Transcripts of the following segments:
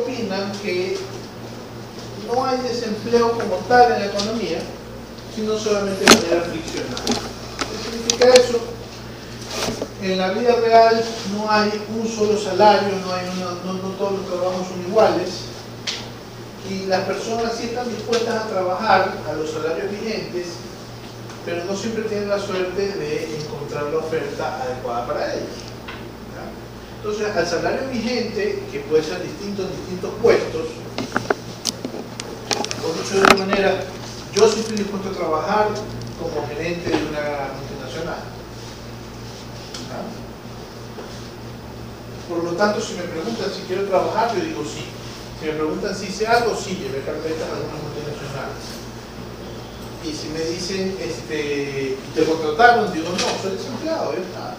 opinan que no hay desempleo como tal en la economía, sino solamente de manera friccional. ¿Qué significa eso? En la vida real no hay un solo salario, no todos los trabajos son iguales, y las personas sí están dispuestas a trabajar a los salarios vigentes, pero no siempre tienen la suerte de encontrar la oferta adecuada para ellos. Entonces, al salario vigente, que puede ser distinto en distintos puestos, o dicho de otra manera, yo sí estoy dispuesto a trabajar como gerente de una multinacional. Por lo tanto, si me preguntan si quiero trabajar, yo digo sí. Si me preguntan si hice algo, sí, llevé carpetas a algunas multinacionales. Y si me dicen, ¿te contrataron? Digo, no, soy desempleado, ya está.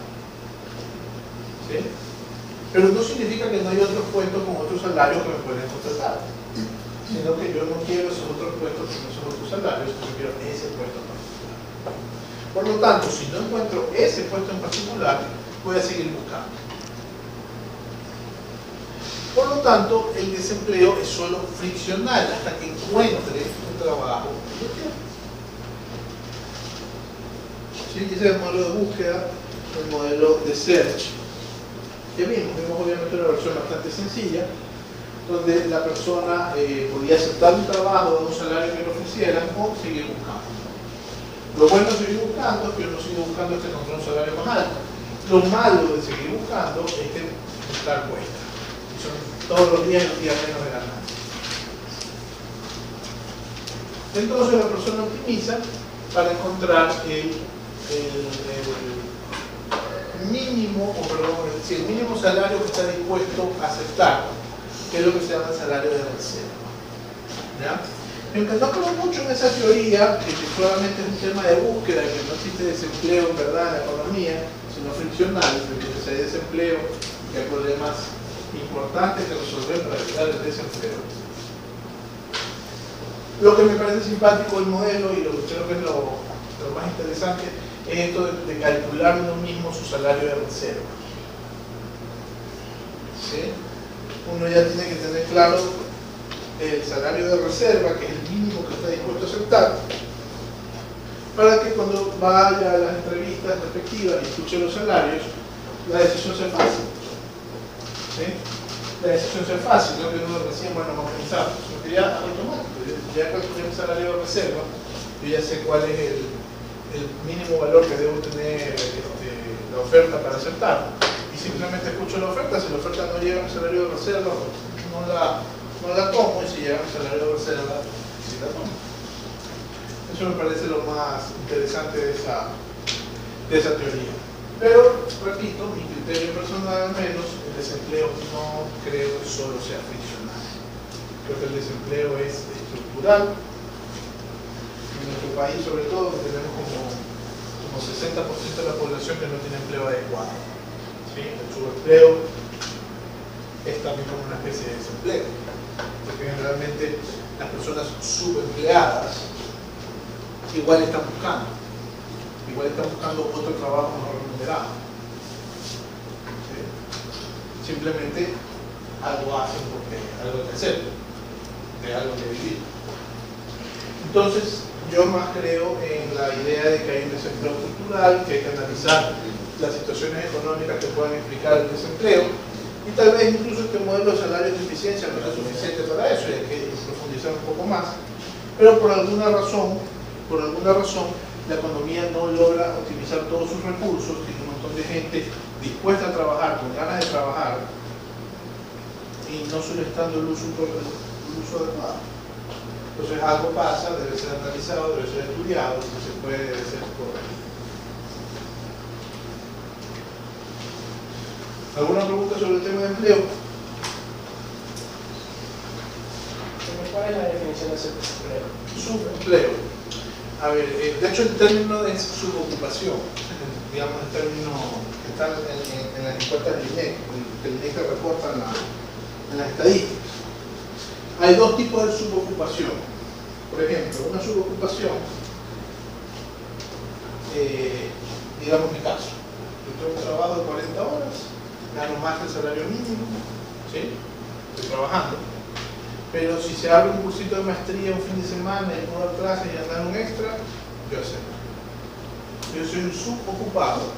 ¿Sí? Pero no significa que no hay otros puestos con otros salarios que me pueden contratar, sino que yo no quiero esos otros puestos con esos otros salarios, sino quiero ese puesto en particular. Por lo tanto, si no encuentro ese puesto en particular, voy a seguir buscando. Por lo tanto, el desempleo es solo friccional hasta que encuentre un trabajo que yo quiero. ¿Sí? Ese es el modelo de búsqueda, el modelo de search. Ya vimos obviamente una versión bastante sencilla, donde la persona podía aceptar un trabajo de un salario que le ofrecieran o seguir buscando. Lo bueno de seguir buscando es que uno sigue buscando hasta encontrar un salario más alto. Lo malo de seguir buscando es que buscar cuesta. Son todos los días menos de ganancia. Entonces la persona optimiza para encontrar el mínimo, el mínimo salario que está dispuesto a aceptar, que es lo que se llama el salario de reserva. ¿Ya? Aunque no creo mucho en esa teoría, que solamente es un tema de búsqueda, que no existe desempleo en verdad en la economía, sino friccional, porque si hay desempleo, que hay problemas importantes que resolver para evitar el desempleo. Lo que me parece simpático del modelo, y lo que creo que es lo más interesante, es esto de calcular uno mismo su salario de reserva. ¿Sí? Uno ya tiene que tener claro el salario de reserva, que es el mínimo que está dispuesto a aceptar, para que cuando vaya a las entrevistas respectivas y escuche los salarios, la decisión sea fácil. ¿Sí? La decisión sea fácil, no que uno recién, bueno, vamos a pensar, sino que ya automático, ya calculé el salario de reserva, yo ya sé cuál es el mínimo valor que debo tener la oferta para aceptar, y simplemente escucho la oferta. Si la oferta no llega al salario de reserva, no la tomo, y si llega al salario de reserva, sí la tomo. Eso me parece lo más interesante de esa teoría. Pero, repito, mi criterio personal al menos, el desempleo no creo que solo sea friccional. Creo que el desempleo es estructural. En nuestro país, sobre todo, tenemos como 60% de la población que no tiene empleo adecuado. ¿Sí? El subempleo es también como una especie de desempleo, porque generalmente las personas subempleadas igual están buscando otro trabajo mejor remunerado. ¿Sí? Simplemente algo hacen porque algo hay que hacer, de algo que vivir. Entonces, yo más creo en la idea de que hay un desempleo cultural, que hay que analizar las situaciones económicas que puedan explicar el desempleo, y tal vez incluso este modelo de salarios de eficiencia no es suficiente para eso, y hay que profundizar un poco más, pero por alguna razón, la economía no logra optimizar todos sus recursos, tiene un montón de gente dispuesta a trabajar, con ganas de trabajar, y no se le está dando el uso adecuado. Entonces algo pasa, debe ser analizado, debe ser estudiado, si se puede, debe ser correcto. ¿Alguna pregunta sobre el tema de empleo? ¿Cuál es la definición de subempleo? Subempleo. A ver, de hecho el término es subocupación, digamos el término que está en las encuestas del INEC, que el INEC reporta en las estadísticas. Hay dos tipos de subocupación. Por ejemplo, una subocupación, digamos mi caso, yo tengo un trabajo de 40 horas, gano más que el salario mínimo, ¿sí? estoy trabajando. Pero si se abre un cursito de maestría un fin de semana y puedo dar clases y andar un extra, yo acepto. Yo soy un subocupado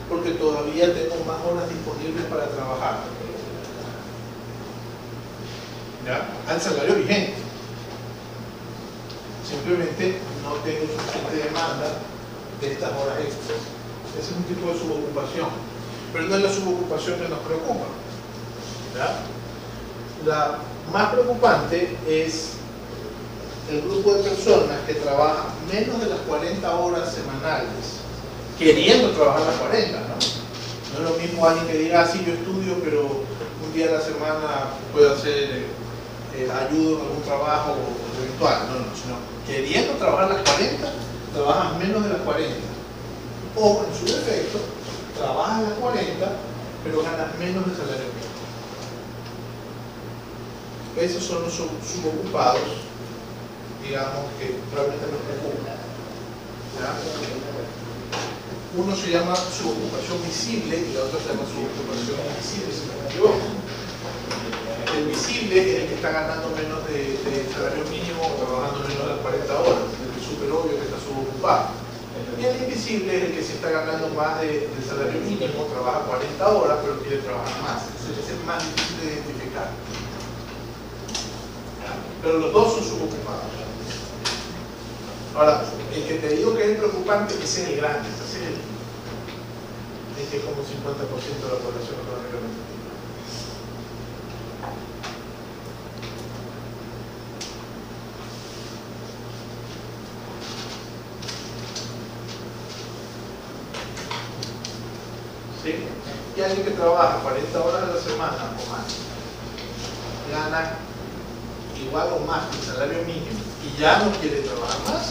porque todavía tengo más horas disponibles para trabajar. ¿Ya? Al salario vigente. Simplemente no tengo suficiente demanda de estas horas extras. Ese es un tipo de subocupación. Pero no es la subocupación que nos preocupa. ¿Ya? La más preocupante es el grupo de personas que trabajan menos de las 40 horas semanales, queriendo trabajar las 40, ¿no? No es lo mismo alguien que diga, sí, yo estudio, pero un día a la semana puedo hacer ayudo en algún trabajo eventual. No, sino queriendo trabajar las 40, trabajas menos de las 40. O, en su defecto, trabajas las 40, pero ganas menos de salario mínimo. Esos son los subocupados, digamos, que realmente nos preocupan. ¿Ya? Uno se llama subocupación visible y la otra se llama subocupación invisible, si no me equivoco. El visible es el que está ganando menos de salario mínimo o trabajando menos de las 40 horas, el súper obvio que está subocupado. Y el invisible es el que se está ganando más de salario mínimo, trabaja 40 horas, pero quiere trabajar más. Ese es el más difícil de identificar. Pero los dos son subocupados. Ahora, el que te digo que es el preocupante, ese es el grande, ese es que es como 50% de la población económicamente activa. ¿Sí? Y alguien que trabaja 40 horas a la semana o más, gana igual o más que el salario mínimo y ya no quiere trabajar más,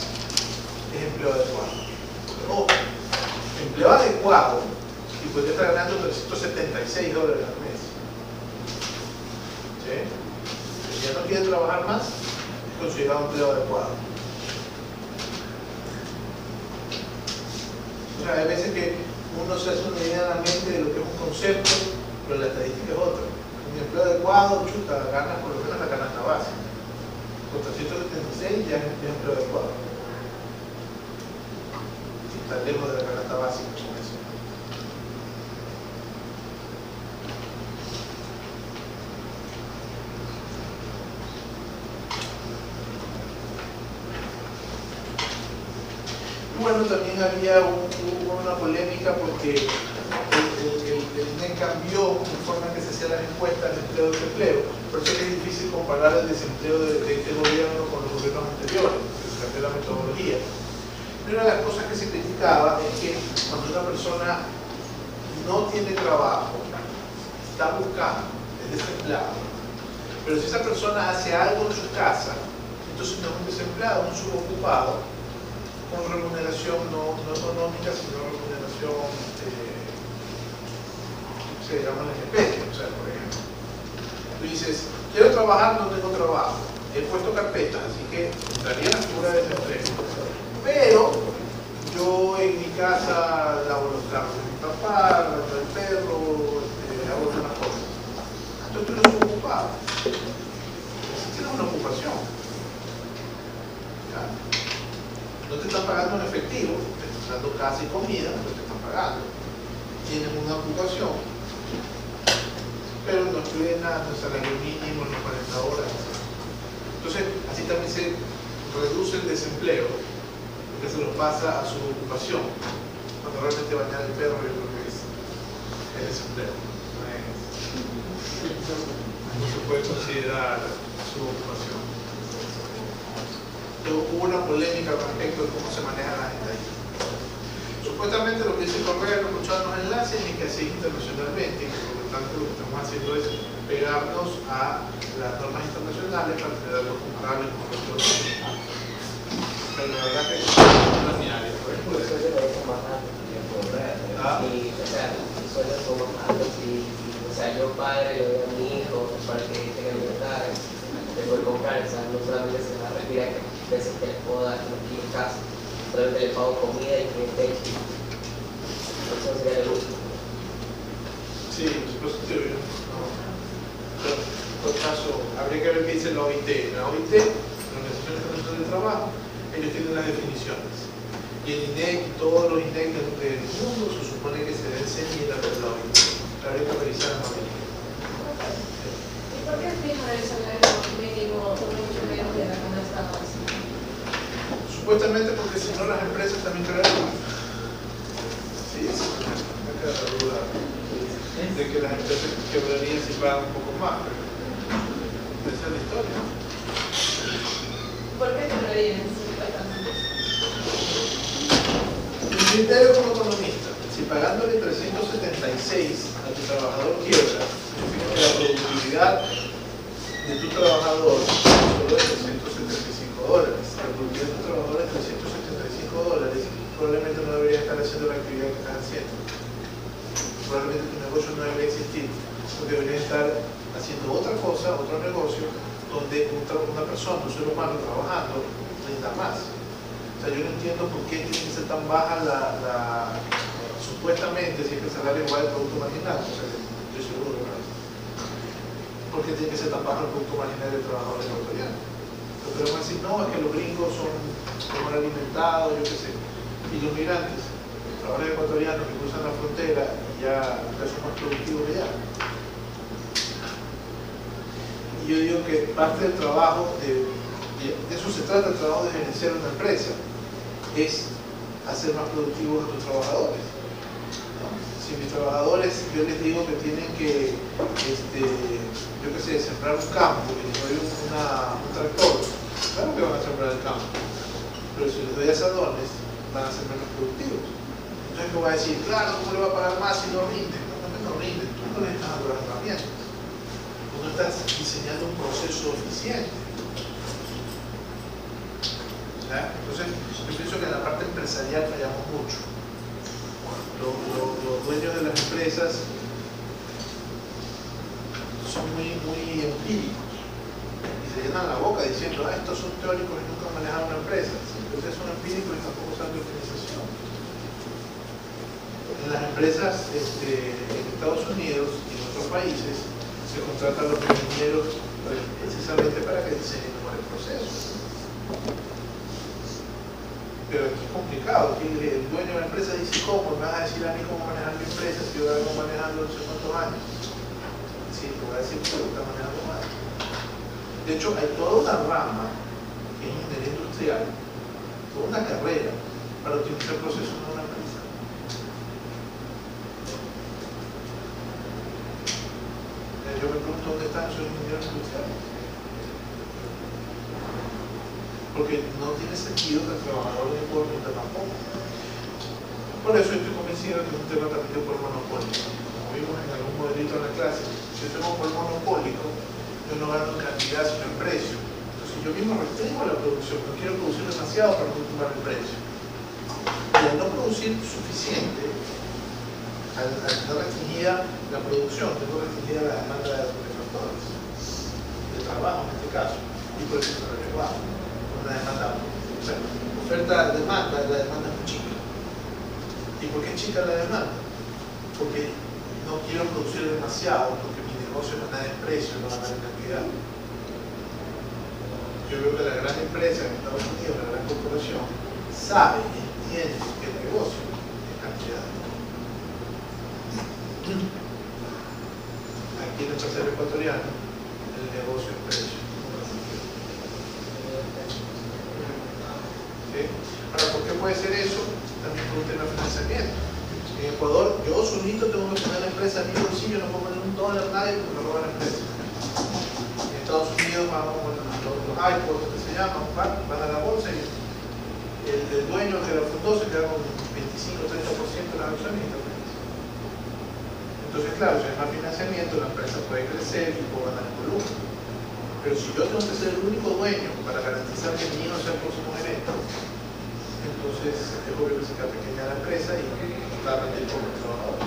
es empleo adecuado. O empleo adecuado y puede estar ganando $376 al mes. ¿Sí? Si ya no quiere trabajar más, es considerado empleo adecuado. O sea, hay veces que uno se hace una idea en la mente de lo que es un concepto, pero la estadística es otra. Un empleo adecuado, chuta, ganas por lo menos la canasta básica. Con 376 ya es empleo adecuado. Si está lejos de la canasta básica con eso. Y bueno, también había una polémica porque el INE cambió la forma en que se hacían las encuestas de empleo y desempleo. Por eso es que es difícil comparar el desempleo de este gobierno con los gobiernos anteriores, porque se cambió la metodología. Y una de las cosas que se criticaba es que cuando una persona no tiene trabajo, está buscando, es desempleado, pero si esa persona hace algo en su casa, entonces no es un desempleado, es un subocupado, con remuneración no económica, sino remuneración se llama la especie. O sea, por ejemplo, tú dices, quiero trabajar, no tengo trabajo, he puesto carpetas, así que entraría en la figura de desempleo, pero yo en mi casa lavo los carros de mi papá, lavo el perro, hago otras cosas. Entonces tú eres ocupado. Tienes una ocupación. ¿Ya? No te están pagando en efectivo, te están dando casa y comida, pero te están pagando. Tienen una ocupación, pero no incluye nada, no es salario mínimo, no 40 horas. Entonces, así también se reduce el desempleo, porque se lo pasa a su ocupación. Cuando realmente bañar el perro, yo creo que es desempleo. No se puede considerar su ocupación. Hubo una polémica respecto de cómo se manejan las estadísticas. Supuestamente lo que dice Correa, lo escucharon los enlaces, es que así internacionalmente, y por lo tanto lo que estamos haciendo es pegarnos a las normas internacionales para tener los comparables con los otros. Pero la verdad que no es mi área. Por eso yo lo dejo más alto que Correa. Y, o sea, los sueldos son más altos y, o sea, yo padre le doy a mi hijo para que tenga libertad, le puedo comprar, o sea, no solamente se la retira que veces que le puedo dar aquí en casa, solamente le pago comida y que techo. Eso sería el último. Sí, por supuesto, no. Por caso, habría que ver qué dice la OIT. La OIT, la Organización Internacional del Trabajo, ellos tienen las definiciones. Y el INEC y todos los INEC del mundo se supone que se deben ceñir a la OIT. Habría que revisar la OIT. ¿Y por qué fijan el salario mínimo mucho menos de la canasta básica? Supuestamente porque si no las empresas también crearon. Sí, me queda la duda de que las empresas quebrarían si pagan un poco más. Esa es la historia, ¿no? ¿Por qué quebrarían supuestamente? Mi criterio como economista, si pagándole 376 a tu trabajador quiebra, significa que la productividad de tu trabajador solo es $375. La productividad de tu trabajador es $375. Probablemente no debería estar haciendo la actividad que estás haciendo. Probablemente tu negocio no debería existir, porque debería estar haciendo otra cosa, otro negocio, donde una persona, un ser humano trabajando, rinda más. O sea, yo no entiendo por qué tiene que ser tan baja supuestamente, si es que el salario es igual al producto marginal. O sea, yo seguro que no es. ¿Por qué tiene que ser tan bajo el producto marginal del trabajador ecuatoriano? Pero van a decir, no, es que los gringos son mal alimentados, yo qué sé. Y los migrantes, los trabajadores ecuatorianos que cruzan la frontera y ya son más productivos que ya. Y yo digo que parte del trabajo, de eso se trata el trabajo de gerenciar una empresa, es hacer más productivos a tus trabajadores, ¿no? Si mis trabajadores, yo les digo que tienen que, yo qué sé, sembrar un campo, que les doy un tractor, claro que van a sembrar el campo, pero si les doy asadones, van a ser menos productivos. Entonces, ¿qué voy a decir? Claro, ¿cómo le va a pagar más si no rinde? No rinde, tú no le estás dando las herramientas. Tú no estás diseñando un proceso eficiente. ¿Ya? Entonces, yo pienso que en la parte empresarial fallamos mucho. Los dueños de las empresas son muy empíricos y se llenan la boca diciendo, estos son teóricos y nunca han manejado una empresa. Ustedes son empíricos y tampoco saben de organización. En las empresas en Estados Unidos y en otros países se contratan a los ingenieros precisamente para que diseñen mejores procesos. Pero aquí es complicado, aquí el dueño de la empresa dice, ¿cómo? ¿Me vas a decir a mí cómo manejar mi empresa si yo la vengo manejando no sé cuántos años? Sí, te voy a decir que lo está manejando mal. De hecho, hay toda una rama que es ingeniería industrial, toda una carrera para utilizar procesos en una empresa. Yo me pregunto dónde están esos ingenieros industriales. Porque no tiene sentido que el trabajador de por tampoco. Por eso estoy convencido de que es un tema transmitido por el monopólico. Como vimos en algún modelito en la clase, si yo tengo por el monopólico, yo no gano en cantidad sino en precio. Entonces yo mismo restringo la producción, no quiero producir demasiado para no tumbar el precio. Y al no producir suficiente, al tener restringida la producción, tengo restringida la demanda de los factores, de trabajo en este caso, y por eso se lo bajo. Una demanda, o sea, oferta-demanda, la demanda es muy chica. ¿Y por qué es chica la demanda? Porque no quiero producir demasiado, porque mi negocio no gana en precio, no gana en cantidad. Yo veo que la gran empresa en Estados Unidos, la gran corporación, sabe y entiende que el negocio es cantidad. Aquí en el empresario ecuatoriano, el negocio es precio. ¿Sí? Ahora, ¿por qué puede ser eso? También por un tema de financiamiento. En Ecuador, yo solito tengo que poner la empresa en mi bolsillo, no puedo poner $1 a nadie porque me roban la empresa. En Estados Unidos, los iPods que se llaman, van a la bolsa y el dueño que la fundó se queda con 25-30% de las acciones. Entonces, claro, si hay más financiamiento, la empresa puede crecer y puede ganar volumen. Pero si yo tengo que ser el único dueño para garantizar que el mío sea el próximo gerente, entonces es obvio que se queda pequeña la empresa y va a rendir como trabajador.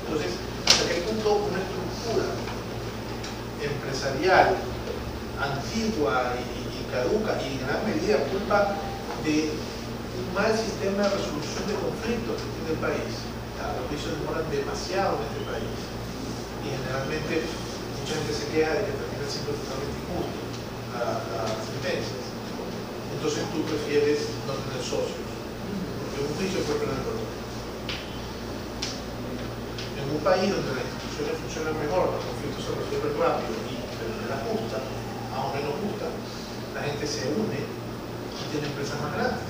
Entonces, ¿hasta qué punto una estructura empresarial antigua y caduca y en gran medida culpa de un mal sistema de resolución de conflictos que tiene el país? Los juicios demoran demasiado en este país y generalmente mucha gente se queja de que termina siendo totalmente injusto las sentencias. Entonces tú prefieres no tener socios, porque un juicio puede perder el valor. En un país donde las instituciones funcionan mejor, los conflictos se resuelven rápido y de manera justa, más o menos justa, la gente se une y tiene empresas más grandes.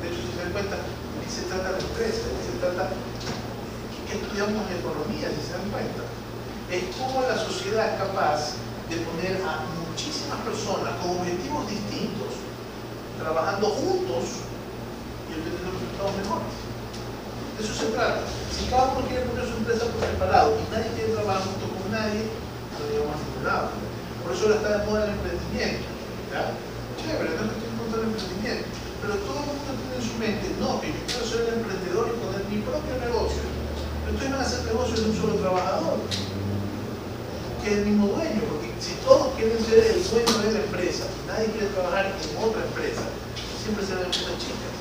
De hecho, si se dan cuenta, ¿de qué se trata la empresa? ¿De qué se trata? ¿Qué estudiamos en economía, si se dan cuenta? Es cómo la sociedad es capaz de poner a muchísimas personas con objetivos distintos, trabajando juntos y obteniendo resultados mejores. De eso se trata. Si cada uno quiere poner su empresa por separado y nadie quiere trabajar junto con nadie, no llegamos a ningún lado. Por eso ahora está de moda el emprendimiento. ¿Ya? Chévere, no estoy en contra del emprendimiento. Pero todo el mundo tiene en su mente, no, que yo quiero ser el emprendedor y poner mi propio negocio. Pero ustedes van a hacer negocios de un solo trabajador, que es el mismo dueño, porque si todos quieren ser el dueño de la empresa, nadie quiere trabajar en otra empresa, siempre serán empresas chicas.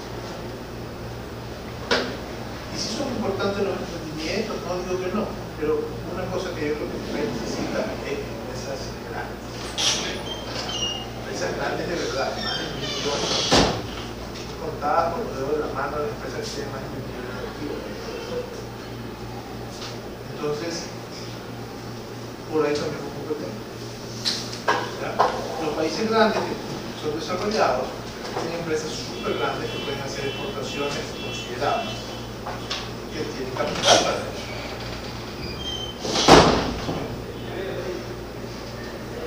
Y si son importantes los emprendimientos, no digo que no, pero una cosa que yo creo que el país necesita es empresas grandes. Empresas grandes de verdad, más de 1.000 millones. Contadas por los dedos de la mano de las empresas que tienen más de 1.000 millones de activos. Entonces, por ahí también un poco de tiempo. Los países grandes que son desarrollados tienen empresas súper grandes que pueden hacer exportaciones considerables, que tienen capital para eso.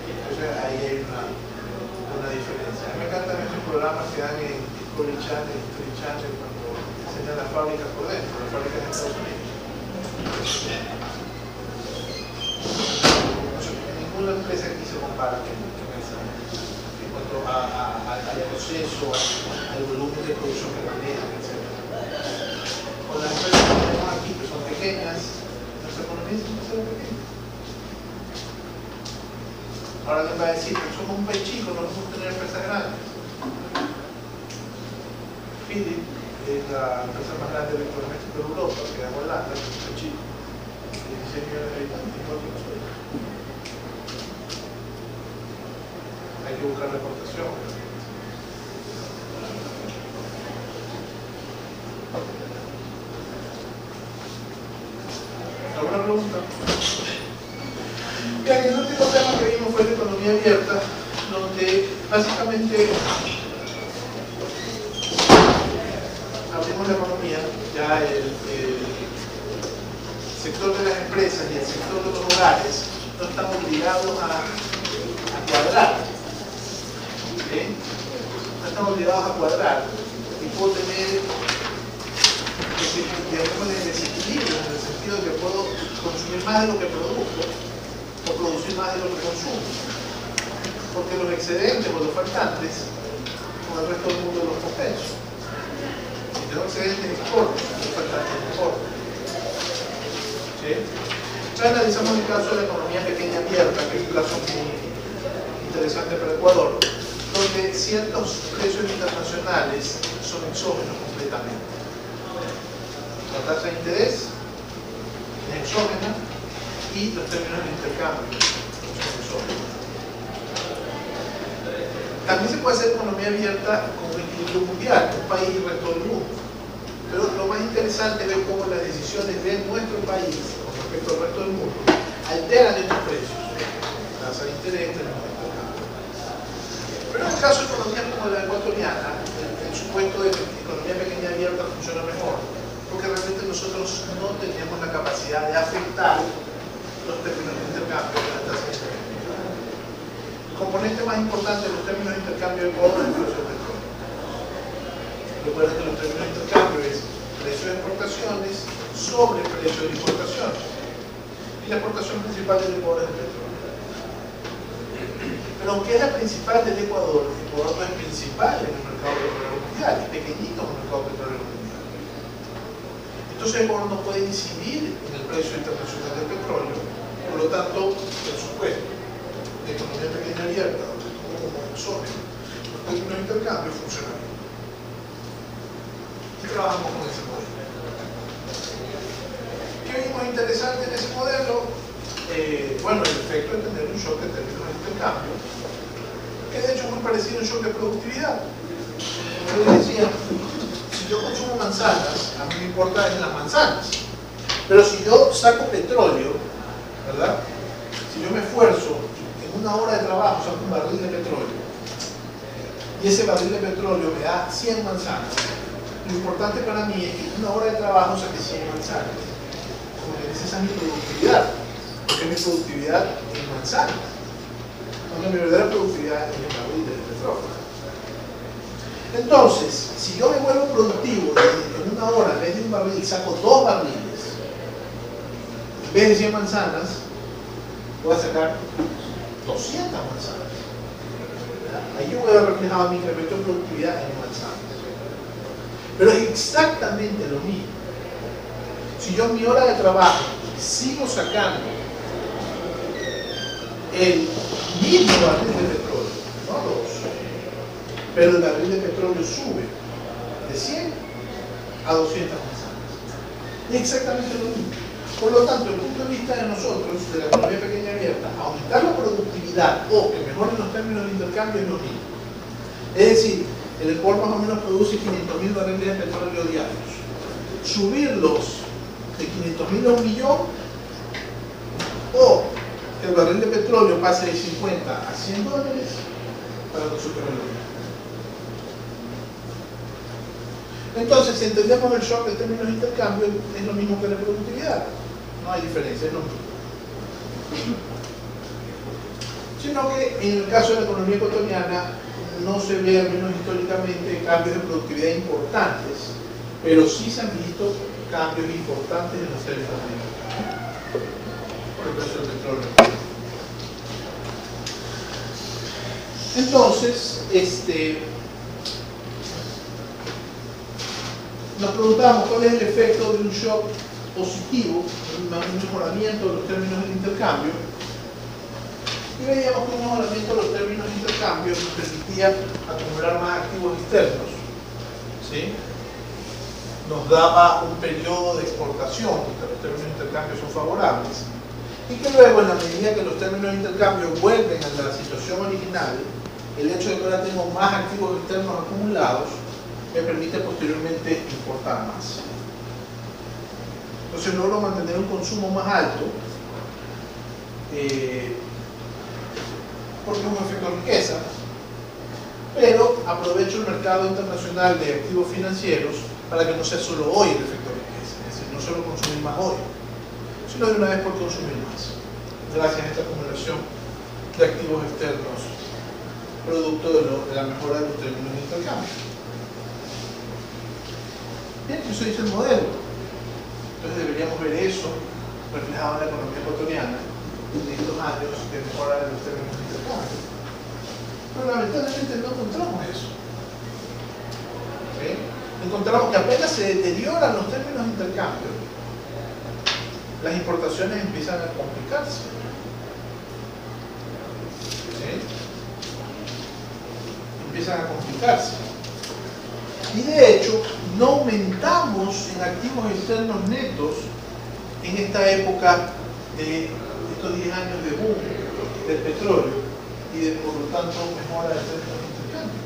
Entonces ahí hay una diferencia. A mí me encantan estos programas que dan en Discovery Channel, History Channel, cuando enseñan las fábricas por dentro, las fábricas de Estados Unidos. Ninguna empresa aquí se compara con esa en cuanto al proceso, al volumen de producción que manejan, etc. Con las empresas que tenemos aquí, que son pequeñas, nuestra economía es demasiado pequeña. Ahora les va a decir que somos un país chico, no podemos tener empresas grandes. Philips es la empresa más grande de electrodomésticos de Europa, que es Holanda, que es un país chico, 16 millones de habitantes, igual que nosotros. Hay que buscar la exportación. ¿Alguna pregunta? Bien, el último tema que vimos fue la economía abierta, donde básicamente abrimos la economía, ya el sector de las empresas y el sector de los hogares no están obligados a cuadrar. ¿Sí? No están obligados a cuadrar y puedo tener desequilibrio en el sentido de que puedo consumir más de lo que produzco o producir más de lo que consumo, porque los excedentes o los faltantes con el resto del mundo los compenso. Si tengo excedentes exporto, los faltantes exporto. ¿Sí? Ya analizamos el caso de la economía pequeña abierta, que es un caso muy interesante para Ecuador, donde ciertos precios internacionales son exógenos completamente. La tasa de interés es exógena y los términos de intercambio son exógenos. También se puede hacer economía abierta con un equilibrio mundial, un país y el resto del mundo. Pero lo más interesante es ver cómo las decisiones de nuestro país con respecto al resto del mundo alteran estos precios. Tasa de interés, términos de intercambio. Pero en el caso de economías como la ecuatoriana, el supuesto de que la economía pequeña abierta funciona mejor, porque realmente nosotros no teníamos la capacidad de afectar los términos de intercambio de las tasas de interés. El componente más importante de los términos de intercambio de Ecuador es el precio del petróleo. Recuerden que los términos de intercambio es precio de exportaciones sobre precio de importaciones. Y la exportación principal del Ecuador es el petróleo. Pero aunque es la principal del Ecuador, Ecuador no es principal en el mercado petrolero mundial, es pequeñito en el mercado petrolero mundial. Entonces Ecuador no puede incidir en el precio internacional del petróleo, por lo tanto, por supuesto, de economía pequeña abierta, donde como exógeno, los términos de intercambio funcionan. Y trabajamos con ese modelo. ¿Qué vimos interesante en ese modelo? bueno, el efecto de tener un shock en términos de intercambio, que de hecho es muy parecido a un shock de productividad. Como les decía, si yo consumo manzanas, a mí me importa es las manzanas. Pero si yo saco petróleo, ¿verdad? Si yo me esfuerzo, en una hora de trabajo saco un barril de petróleo, y ese barril de petróleo me da 100 manzanas, lo importante para mí es que en una hora de trabajo saque 100 manzanas. Como que esa es mi productividad, porque mi productividad en manzanas, aunque mi verdadera productividad es en el barril de petróleo. Entonces, si yo me vuelvo productivo y en una hora, en vez de un barril, saco 2 barriles, en vez de 100 manzanas, voy a sacar 200 manzanas. Ahí yo voy a ver reflejado mi incremento de productividad en manzanas. Pero es exactamente lo mismo. Si yo en mi hora de trabajo sigo sacando el mismo barril de petróleo, no 2, pero el barril de petróleo sube de 100 a 200 manzanas. Es exactamente lo mismo. Por lo tanto, desde el punto de vista de nosotros, de la economía pequeña y abierta, aumentar la productividad o que mejoren los términos de intercambio es lo mismo. Es decir, el Ecuador más o menos produce 500.000 barriles de petróleo diarios. Subirlos de 500.000 a 1 millón, o que el barril de petróleo pase de 50 a 100 dólares para no superar lo mismo. Entonces, si entendemos el shock en términos de intercambio, es lo mismo que la productividad. No hay diferencia, es lo mismo. Sino que en el caso de la economía ecuatoriana no se ve, al menos históricamente, cambios de productividad importantes, pero sí se han visto cambios importantes en los términos de intercambio. Por el precio del petróleo. Entonces, nos preguntamos cuál es el efecto de un shock positivo, un mejoramiento de los términos del intercambio, y veíamos que un mejoramiento de los términos de intercambio nos permitía acumular más activos externos, ¿sí? Nos daba un periodo de exportación, porque los términos de intercambio son favorables, y que luego, en la medida que los términos de intercambio vuelven a la situación original, el hecho de que ahora tengo más activos externos acumulados me permite posteriormente importar más. Entonces logro mantener un consumo más alto, porque es un efecto de riqueza, pero aprovecho el mercado internacional de activos financieros para que no sea solo hoy el efecto de riqueza, es decir, no solo consumir más hoy, sino de una vez por consumir más, gracias a esta acumulación de activos externos, producto de la mejora de los términos de intercambio. Bien, eso dice el modelo. Entonces deberíamos ver eso reflejado en la economía ecuatoriana en estos años de mejora de los términos de intercambio. Pero lamentablemente no encontramos eso. ¿Sí? Encontramos que apenas se deterioran los términos de intercambio, las importaciones empiezan a complicarse. ¿Sí? Empiezan a complicarse. Y de hecho, no aumentamos en activos externos netos en esta época de estos 10 años de boom del petróleo y de, por lo tanto, mejora de términos de intercambio.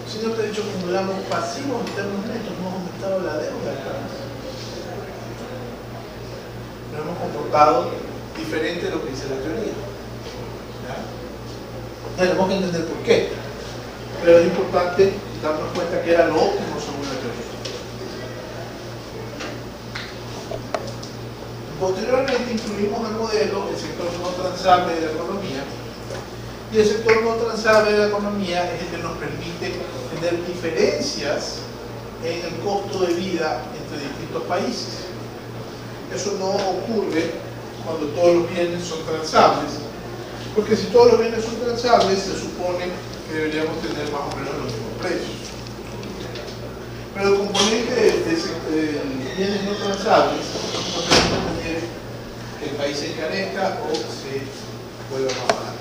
Sino que de hecho acumulamos pasivos externos netos, no hemos aumentado la deuda del país. Nos hemos comportado diferente de lo que dice la teoría. ¿Ya? Tenemos que entender por qué. Pero es importante darnos cuenta que era lo óptimo según la teoría. Posteriormente incluimos el modelo, el sector no transable de la economía, y el sector no transable de la economía es el que nos permite tener diferencias en el costo de vida entre distintos países. Eso no ocurre cuando todos los bienes son transables, porque si todos los bienes son transables, se supone que deberíamos tener más o menos los mismos precios. Pero el componente de bienes no transables no permite que el país se encarezca o se vuelva más barato.